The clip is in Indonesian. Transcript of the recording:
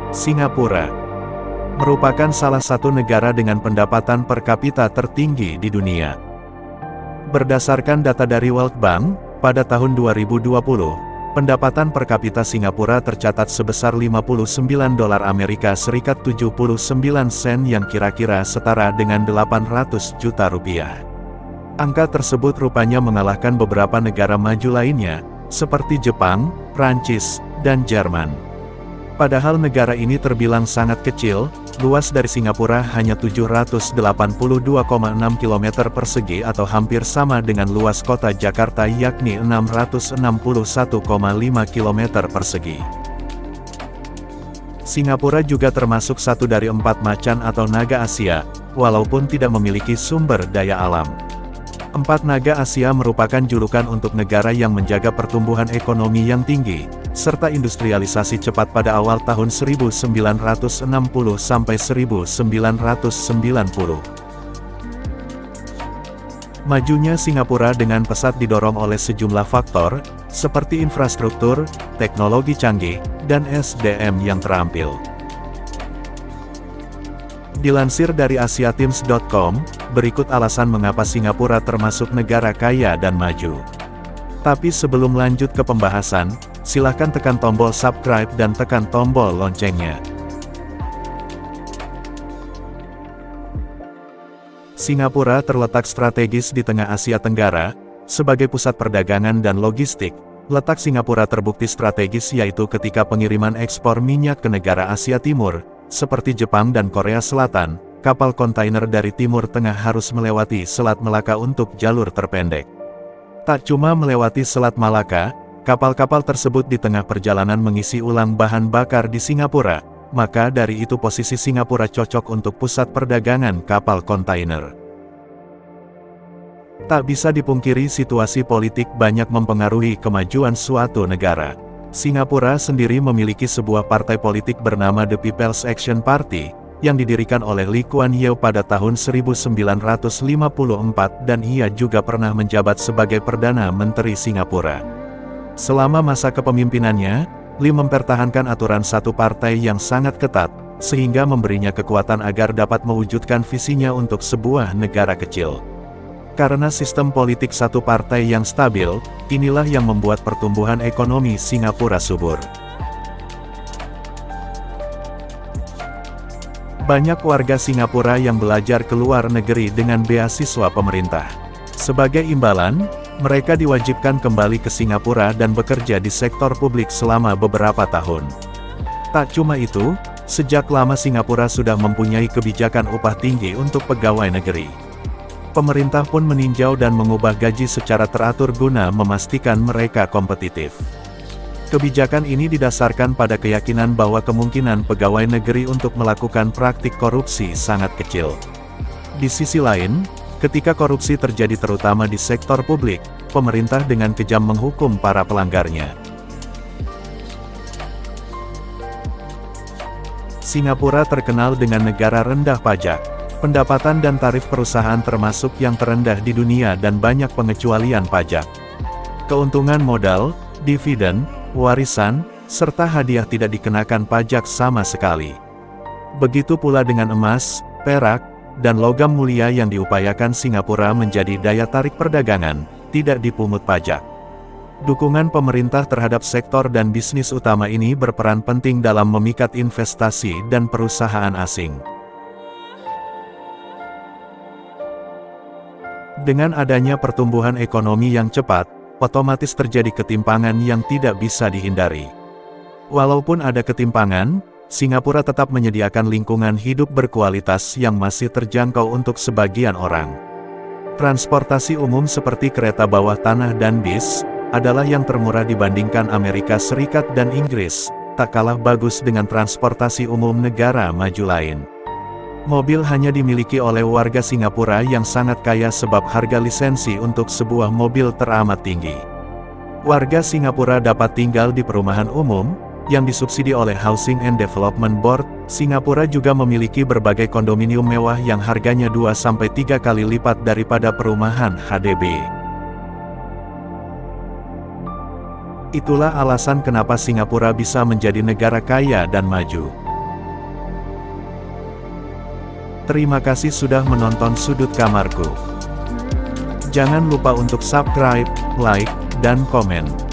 Singapura merupakan salah satu negara dengan pendapatan per kapita tertinggi di dunia. Berdasarkan data dari World Bank, pada tahun 2020, pendapatan per kapita Singapura tercatat sebesar 59 dolar Amerika Serikat 79 sen yang kira-kira setara dengan 800 juta rupiah. Angka tersebut rupanya mengalahkan beberapa negara maju lainnya, seperti Jepang, Prancis, dan Jerman. Padahal negara ini terbilang sangat kecil, luas dari Singapura hanya 782,6 km persegi atau hampir sama dengan luas kota Jakarta yakni 661,5 km persegi. Singapura juga termasuk satu dari 4 macan atau naga Asia, walaupun tidak memiliki sumber daya alam. 4 naga Asia merupakan julukan untuk negara yang menjaga pertumbuhan ekonomi yang tinggi, serta industrialisasi cepat pada awal tahun 1960 sampai 1990. Majunya Singapura dengan pesat didorong oleh sejumlah faktor, seperti infrastruktur, teknologi canggih, dan SDM yang terampil. Dilansir dari asiatimes.com, berikut alasan mengapa Singapura termasuk negara kaya dan maju. Tapi sebelum lanjut ke pembahasan, silakan tekan tombol subscribe dan tekan tombol loncengnya. Singapura terletak strategis di tengah Asia Tenggara, sebagai pusat perdagangan dan logistik. Letak Singapura terbukti strategis yaitu ketika pengiriman ekspor minyak ke negara Asia Timur, seperti Jepang dan Korea Selatan, kapal kontainer dari Timur Tengah harus melewati Selat Malaka untuk jalur terpendek. Tak cuma melewati Selat Malaka, kapal-kapal tersebut di tengah perjalanan mengisi ulang bahan bakar di Singapura, maka dari itu posisi Singapura cocok untuk pusat perdagangan kapal kontainer. Tak bisa dipungkiri situasi politik banyak mempengaruhi kemajuan suatu negara. Singapura sendiri memiliki sebuah partai politik bernama The People's Action Party, yang didirikan oleh Lee Kuan Yew pada tahun 1954 dan ia juga pernah menjabat sebagai Perdana Menteri Singapura. Selama masa kepemimpinannya, Lee mempertahankan aturan satu partai yang sangat ketat, sehingga memberinya kekuatan agar dapat mewujudkan visinya untuk sebuah negara kecil. Karena sistem politik satu partai yang stabil, inilah yang membuat pertumbuhan ekonomi Singapura subur. Banyak warga Singapura yang belajar ke luar negeri dengan beasiswa pemerintah. Sebagai imbalan, mereka diwajibkan kembali ke Singapura dan bekerja di sektor publik selama beberapa tahun. Tak cuma itu, sejak lama Singapura sudah mempunyai kebijakan upah tinggi untuk pegawai negeri. Pemerintah pun meninjau dan mengubah gaji secara teratur guna memastikan mereka kompetitif. Kebijakan ini didasarkan pada keyakinan bahwa kemungkinan pegawai negeri untuk melakukan praktik korupsi sangat kecil. Di sisi lain, ketika korupsi terjadi terutama di sektor publik, pemerintah dengan kejam menghukum para pelanggarnya. Singapura terkenal dengan negara rendah pajak. Pendapatan dan tarif perusahaan termasuk yang terendah di dunia dan banyak pengecualian pajak. Keuntungan modal, dividen, warisan, serta hadiah tidak dikenakan pajak sama sekali. Begitu pula dengan emas, perak, dan logam mulia yang diupayakan Singapura menjadi daya tarik perdagangan, tidak dipungut pajak. Dukungan pemerintah terhadap sektor dan bisnis utama ini berperan penting dalam memikat investasi dan perusahaan asing. Dengan adanya pertumbuhan ekonomi yang cepat, otomatis terjadi ketimpangan yang tidak bisa dihindari. Walaupun ada ketimpangan, Singapura tetap menyediakan lingkungan hidup berkualitas yang masih terjangkau untuk sebagian orang. Transportasi umum seperti kereta bawah tanah dan bis, adalah yang termurah dibandingkan Amerika Serikat dan Inggris, tak kalah bagus dengan transportasi umum negara maju lain. Mobil hanya dimiliki oleh warga Singapura yang sangat kaya sebab harga lisensi untuk sebuah mobil teramat tinggi. Warga Singapura dapat tinggal di perumahan umum, yang disubsidi oleh Housing and Development Board. Singapura juga memiliki berbagai kondominium mewah yang harganya 2-3 kali lipat daripada perumahan HDB. Itulah alasan kenapa Singapura bisa menjadi negara kaya dan maju. Terima kasih sudah menonton Sudut Kamarku. Jangan lupa untuk subscribe, like, dan komen.